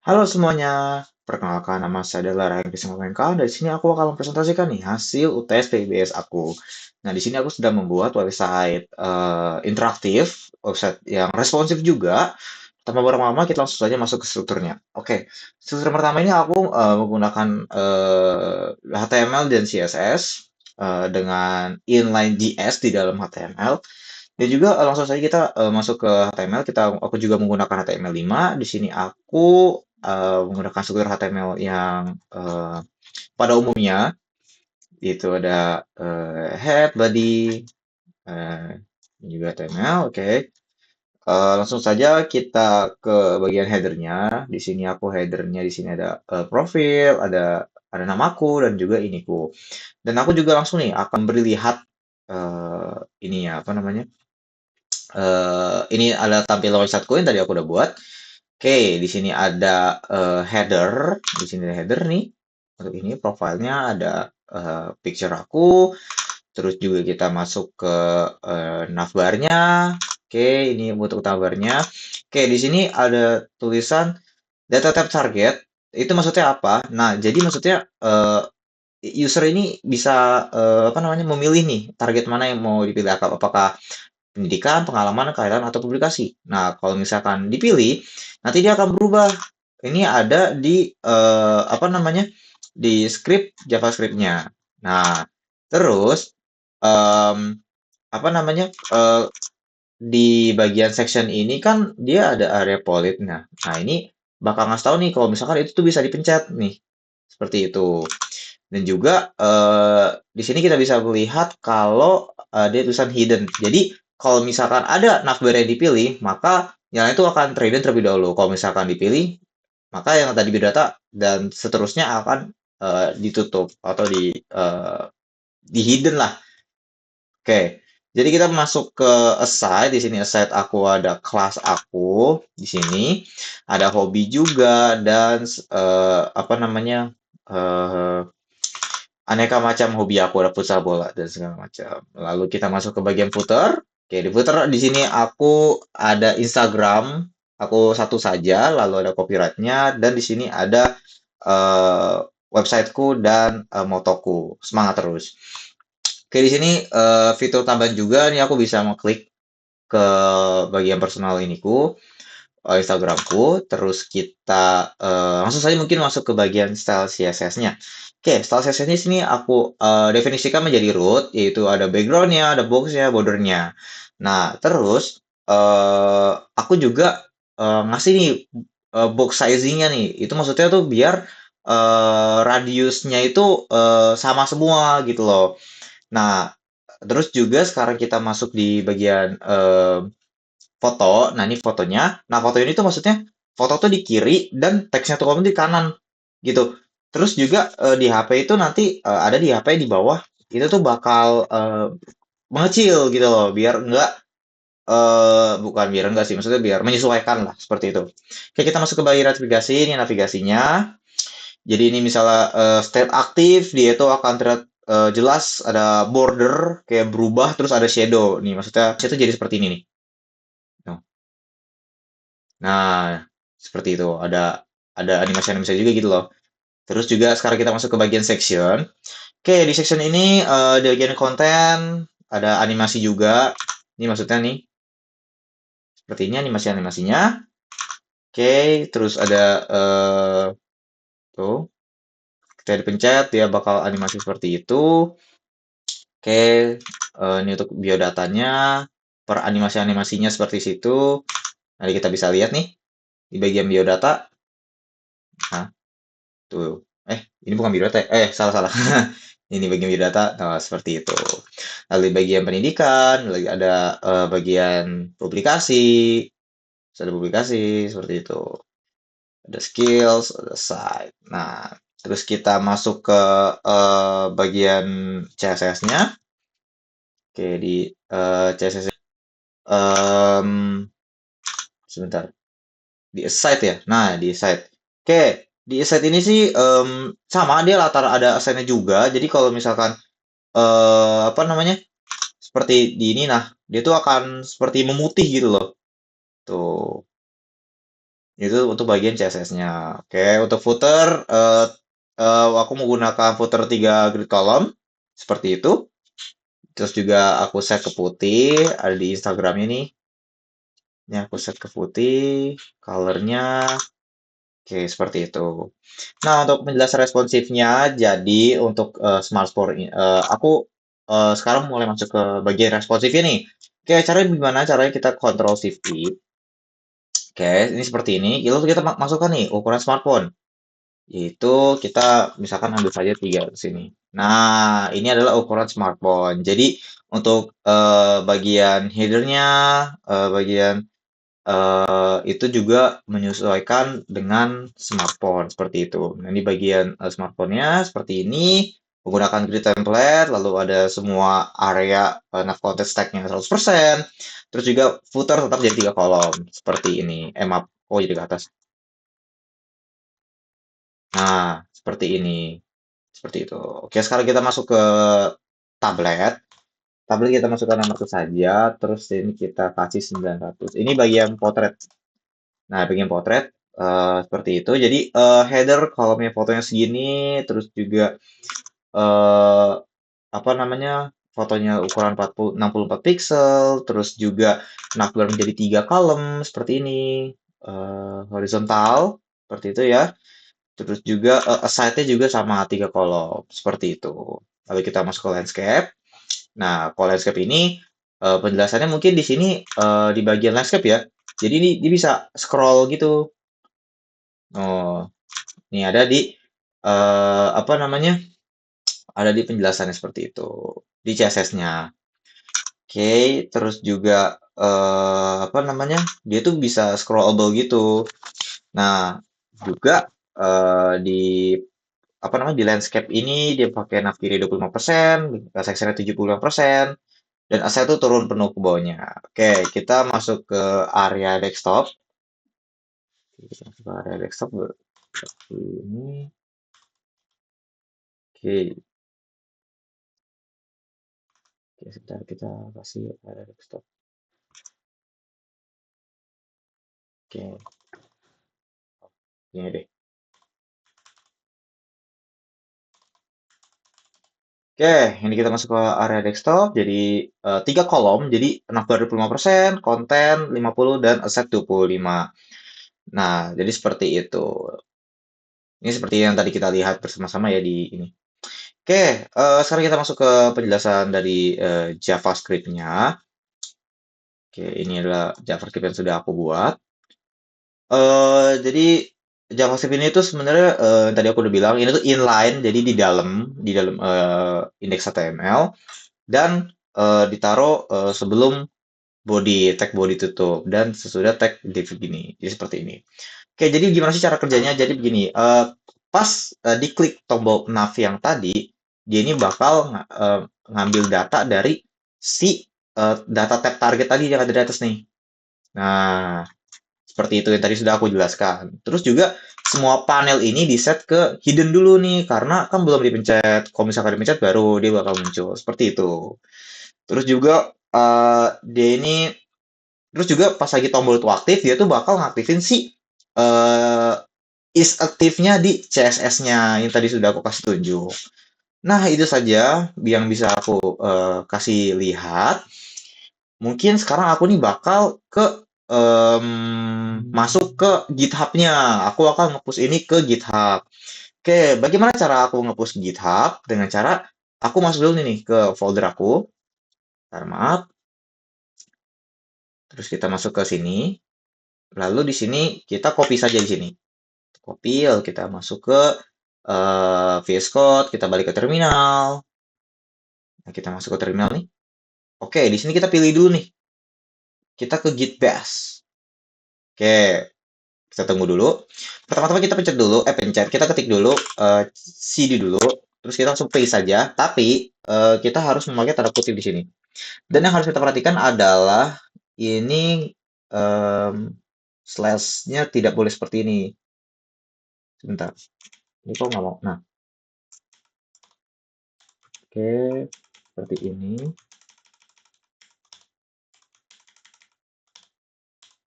Halo semuanya, perkenalkan nama saya adalah Ryan Krisnamengka. Dari sini aku akan mempresentasikan nih hasil UTS PBS aku. Nah, di sini aku sudah membuat website interaktif, website yang responsif juga. Tanpa berlama-lama, kita langsung saja masuk ke strukturnya. Oke, struktur pertama ini aku menggunakan HTML dan CSS dengan inline JS di dalam HTML. Dan juga langsung saja kita masuk ke HTML. Aku juga menggunakan HTML5. Di sini aku menggunakan struktur HTML yang pada umumnya itu ada head, body, eh, juga HTML. Oke. Langsung saja kita ke bagian headernya. Di sini di sini ada profil, ada namaku dan juga iniku. Dan aku juga langsung nih akan beri lihat ini ya apa namanya? Ini ada tampilan websiteku yang tadi aku udah buat. Oke, di sini ada header, di sini ada header nih. Untuk ini profilnya ada picture aku, terus juga kita masuk ke navbarnya. Oke, ini untuk navbarnya. Oke, di sini ada tulisan data type target. Itu maksudnya apa? Nah, jadi maksudnya user ini bisa apa namanya memilih nih target mana yang mau dipilih, apakah pendidikan, pengalaman, keahlian, atau publikasi. Nah, kalau misalkan dipilih, nanti dia akan berubah. Ini ada di apa namanya di script JavaScript-nya. Nah, terus em, apa namanya di bagian section ini kan dia ada area polite. Nah, ini bakal ngasih tahu nih kalau misalkan itu tuh bisa dipencet nih, seperti itu. Dan juga di sini kita bisa melihat kalau dia tulisan hidden. Jadi kalau misalkan ada navbar yang dipilih, maka yang itu akan terhidden terlebih dahulu. Kalau misalkan dipilih, maka yang tadi biodata dan seterusnya akan ditutup atau di hidden lah. Oke. Jadi kita masuk ke aside. Di sini aside aku ada kelas aku di sini, ada hobi juga dan apa namanya? eh aneka macam hobi aku, ada futsal bola dan segala macam. Lalu kita masuk ke bagian footer. Oke, di footer di sini aku ada Instagram, aku satu saja, lalu ada copyrightnya, dan di sini ada eh, websiteku dan motoku. Semangat terus. Oke, di sini fitur tambahan juga nih aku bisa mengklik ke bagian personal iniku, Instagramku, terus kita langsung saja mungkin masuk ke bagian style CSS-nya. Oke, style CSS-nya sini aku definisikan menjadi root, yaitu ada background-nya, ada box-nya, border-nya. Nah, terus aku juga ngasih nih box sizing-nya nih. Itu maksudnya tuh biar radiusnya itu sama semua gitu loh. Nah, terus juga sekarang kita masuk di bagian foto. Nah, ini fotonya. Nah, foto ini tuh maksudnya foto tuh di kiri dan teksnya tuh di kanan gitu. Terus juga di HP itu nanti ada di HP di bawah itu tuh bakal mengecil gitu loh biar enggak bukan biar enggak sih maksudnya biar menyesuaikan lah seperti itu. Oke, kita masuk ke bagian navigasi. Ini navigasinya. Jadi ini misalnya state aktif dia itu akan terlihat jelas ada border kayak berubah terus ada shadow nih maksudnya itu jadi seperti ini nih. Nah, seperti itu. Ada animasi-animasi juga gitu loh. Terus juga sekarang kita masuk ke bagian section. Oke, di section ini di bagian konten ada animasi juga. Ini maksudnya nih, seperti ini animasi-animasinya. Oke, terus ada tuh, kita dipencet dia bakal animasi seperti itu. Oke, ini untuk biodatanya, per animasi-animasinya seperti situ. Nanti kita bisa lihat nih di bagian biodata. Nah, tuh. Ini bukan biodata ya? Salah salah. Ini bagian biodata. Nah, seperti itu. Lalu di bagian pendidikan, lagi ada bagian publikasi, terus ada publikasi seperti itu. Ada skills, ada site. Nah, terus kita masuk ke bagian CSS-nya. Oke, di CSS sebentar. Di site ya. Nah, di site. Oke, di site ini sih sama dia latar ada assign-nya juga. Jadi kalau misalkan apa namanya? Seperti di ini nah, dia tuh akan seperti memutih gitu loh. Tuh. Itu untuk bagian CSS-nya. Oke, untuk footer, aku menggunakan footer 3 grid column, seperti itu. Terus juga aku set ke putih, ada di Instagramnya nih. Ini aku set ke putih, colornya, oke seperti itu. Nah, untuk penjelasan responsifnya, jadi untuk Smart Store, aku sekarang mulai masuk ke bagian responsifnya nih. Oke, caranya gimana? Caranya kita Ctrl Shift I. Oke, ini seperti ini. Lalu kita masukkan nih ukuran smartphone. Yaitu kita misalkan ambil saja 3 di sini. Nah, ini adalah ukuran smartphone. Jadi untuk bagian headernya, bagian itu juga menyesuaikan dengan smartphone seperti itu. Nah, ini bagian smartphone-nya seperti ini, menggunakan grid template, lalu ada semua area nav content stack-nya 100%, terus juga footer tetap jadi 3 kolom seperti ini. Maaf, oh jadi ke atas. Nah, seperti ini. Seperti itu. Oke, sekarang kita masuk ke tablet. Tablet kita masukkan nama itu saja, terus ini kita kasih 900. Ini bagian potret. Nah, bagian potret seperti itu. Jadi header kolomnya fotonya segini, terus juga eh, apa namanya? Fotonya ukuran 64 pixel, terus juga navbar menjadi 3 kolom seperti ini. Horizontal seperti itu ya. Terus juga aside-nya juga sama 3 kolom seperti itu. Lalu kita masuk ke landscape. Nah, kalau landscape ini penjelasannya mungkin di sini di bagian landscape ya. Jadi ini dia bisa scroll gitu. Oh, ini ada di apa namanya? Ada di penjelasannya seperti itu di CSS-nya. Oke, terus juga apa namanya? Dia tuh bisa scrollable gitu. Nah, juga di apa namanya di landscape ini dia pakai nav kiri 25%, section 75%, dan aset itu turun penuh ke bawahnya. Oke, kita masuk ke area desktop. Kita masuk ke area desktop ini. Oke, oke, sebentar kita kasih area desktop. Oke, ini deh. Oke, ini kita masuk ke area desktop. Jadi 3 kolom. Jadi navbar 25%, konten 50, dan aset 25. Nah, jadi seperti itu. Ini seperti yang tadi kita lihat bersama-sama ya di ini. Oke, sekarang kita masuk ke penjelasan dari JavaScript-nya. Oke, ini adalah JavaScript yang sudah aku buat. Jadi JavaScript ini tuh sebenarnya tadi aku udah bilang ini tuh inline, jadi di dalam indeks HTML dan ditaruh sebelum tag body tutup dan sesudah tag div begini. Jadi seperti ini. Oke, jadi gimana sih cara kerjanya? Jadi begini, pas diklik tombol nav yang tadi, dia ini bakal ngambil data dari si data tab target tadi yang ada di atas nih. Nah, seperti itu yang tadi sudah aku jelaskan. Terus juga semua panel ini di-set ke hidden dulu nih, karena kan belum dipencet. Kalau misalkan dipencet baru dia bakal muncul. Seperti itu. Terus juga dia ini terus juga pas lagi tombol itu aktif, dia tuh bakal ngaktifin si eh, is aktifnya di CSS-nya yang tadi sudah aku kasih tunjuk. Nah, itu saja yang bisa aku kasih lihat. Mungkin sekarang aku nih bakal ke masuk ke GitHub-nya. Aku akan nge-push ini ke GitHub. Oke, bagaimana cara aku nge-push GitHub? Dengan cara aku masuk dulu nih ke folder aku. Bentar, maaf. Terus kita masuk ke sini. Lalu di sini kita copy saja di sini. Copy, lalu kita masuk ke VS Code, kita balik ke terminal. Nah, kita masuk ke terminal nih. Oke, di sini kita pilih dulu nih. Kita ke Git Bash. Oke, kita tunggu dulu. Pertama-tama kita kita ketik dulu cd dulu, terus kita langsung paste saja. Tapi kita harus memakai tanda kutip di sini. Dan yang harus kita perhatikan adalah ini slash-nya tidak boleh seperti ini. Sebentar, ini kok nggak mau. Nah, oke, seperti ini.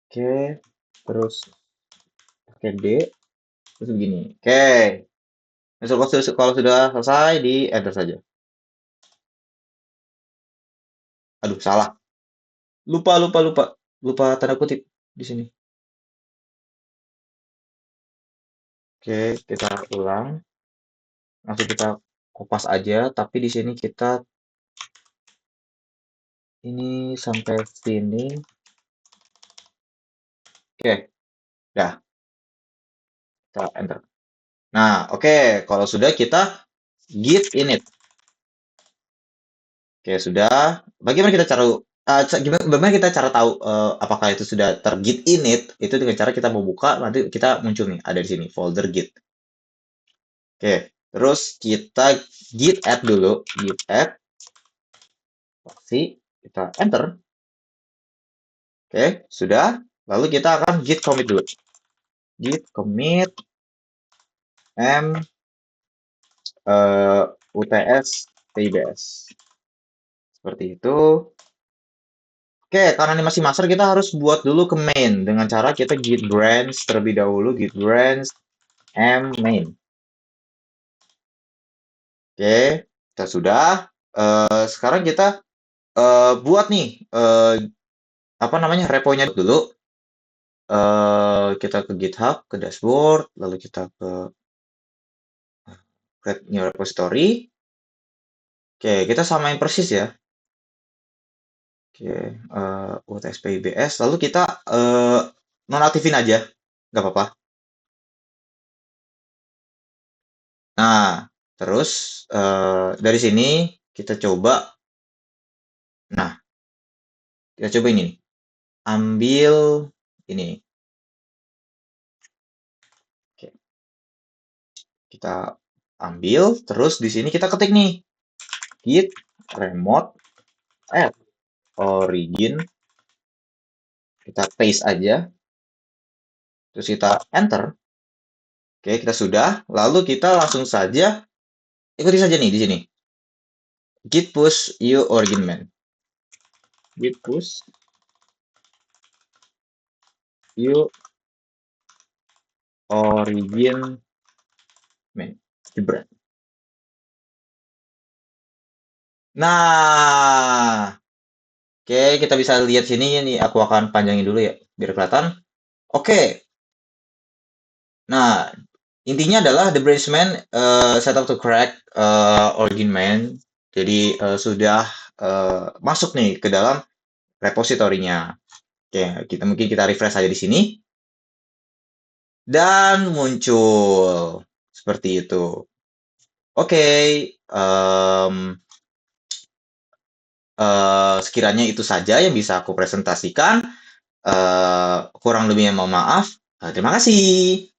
Oke, terus pakai D, terus begini. Oke. Nah, kalau sudah selesai, di enter saja. Aduh, salah. Lupa, lupa, lupa. Lupa tanda kutip di sini. Oke, kita ulang. Langsung kita kopas aja, tapi di sini kita ini sampai sini. Oke, dah, kita enter. Nah, oke, kalau sudah kita git init. Oke, sudah. Bagaimana kita cara tahu apakah itu sudah tergit init? Itu dengan cara kita mau buka, nanti kita muncul nih, ada di sini folder git. Oke, terus kita git add dulu, git add, kita enter. Oke, sudah. Lalu kita akan git commit dulu. Git commit m uts tbs. Seperti itu. Oke, karena ini masih master, kita harus buat dulu ke main dengan cara kita git branch terlebih dahulu, git branch m main. Oke, kita sudah. Sekarang kita buat nih apa namanya reponya dulu. Kita ke GitHub, ke dashboard, lalu kita ke create new repository. Oke, kita samain persis ya. Oke, UTS-PIBS. Lalu kita nonaktifin aja, nggak apa-apa. Nah, terus dari sini kita coba. Nah, kita coba ini nih. Ambil ini. Oke, kita ambil, terus di sini kita ketik nih git remote add origin. Kita paste aja, terus kita enter. Oke, kita sudah. Lalu kita langsung saja ikuti saja nih di sini. Git push you origin main. Git push you origin main. Jebret. Nah, oke, kita bisa lihat sini ini. Aku akan panjangin dulu ya, biar kelihatan. Oke. Nah, intinya adalah the branchman set up to crack origin main. Jadi sudah masuk nih ke dalam repositorinya. Oke, kita refresh aja di sini dan muncul seperti itu. Oke, sekiranya itu saja yang bisa aku presentasikan. Kurang lebihnya mohon maaf. Terima kasih.